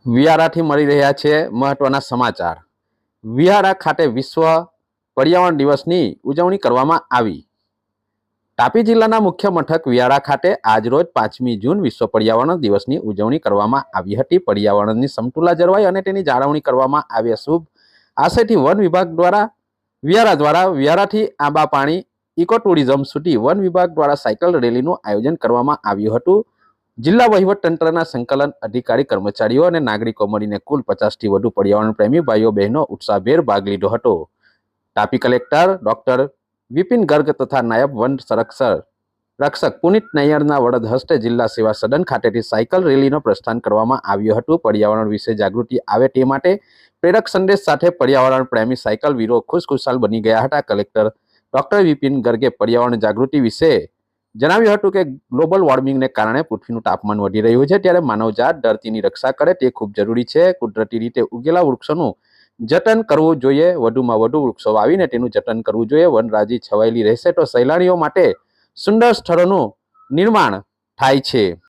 વિયારાથી મળી રહ્યા છે મહત્વના સમાચાર। વિયારા ખાતે વિશ્વ પર્યાવરણ દિવસની ઉજવણી કરવામાં આવી। તાપી જિલ્લાના મુખ્ય મથક વિયારા ખાતે આજરોજ 5મી જૂન વિશ્વ પર્યાવરણ દિવસની ઉજવણી કરવામાં આવી હતી। પર્યાવરણની સમતુલા જળવાય અને તેની જાળવણી કરવામાં આવે શુભ આશયથી વન વિભાગ દ્વારા વિયારાથી આંબા પાણી ઇકો ટુરિઝમ સુધી વન વિભાગ દ્વારા સાયકલ રેલીનું આયોજન કરવામાં આવ્યું હતું। જિલ્લા વહીવટતંત્રના સંકલન અધિકારી કર્મચારીઓ અને નાગરિકો મળીને કુલ 50થી વધુ પર્યાવરણ પ્રેમી ભાઈઓ બહેનો ઉત્સાહભેર ભાગ લીધો હતો। તાપી કલેક્ટર ડોક્ટર વિપિન ગર્ગ તથા નાયબ વન રક્ષક પુનિત નૈયરના વરદ હસ્તે જિલ્લા સેવા સદન ખાતેથી સાયકલ રેલીનું પ્રસ્થાન કરવામાં આવ્યું હતું। પર્યાવરણ વિશે જાગૃતિ આવે તે માટે પ્રેરક સંદેશ સાથે પર્યાવરણ પ્રેમી સાયકલ વીરો ખુશખુશાલ બની ગયા હતા। કલેક્ટર ડોક્ટર વિપિન ગર્ગે પર્યાવરણ જાગૃતિ વિશે જણાવ્યું હતું કે ગ્લોબલ વોર્મિંગને કારણે પૃથ્વીનું તાપમાન વધી રહ્યું છે, ત્યારે માનવજાત ધરતીની રક્ષા કરે તે ખૂબ જરૂરી છે। કુદરતી રીતે ઉગેલા વૃક્ષોનું જતન કરવું જોઈએ, વધુમાં વધુ વૃક્ષો વાવીને તેનું જતન કરવું જોઈએ। વનરાજી છવાયેલી રહેશે તો સહેલાણીઓ માટે સુંદર સ્થળોનું નિર્માણ થાય છે।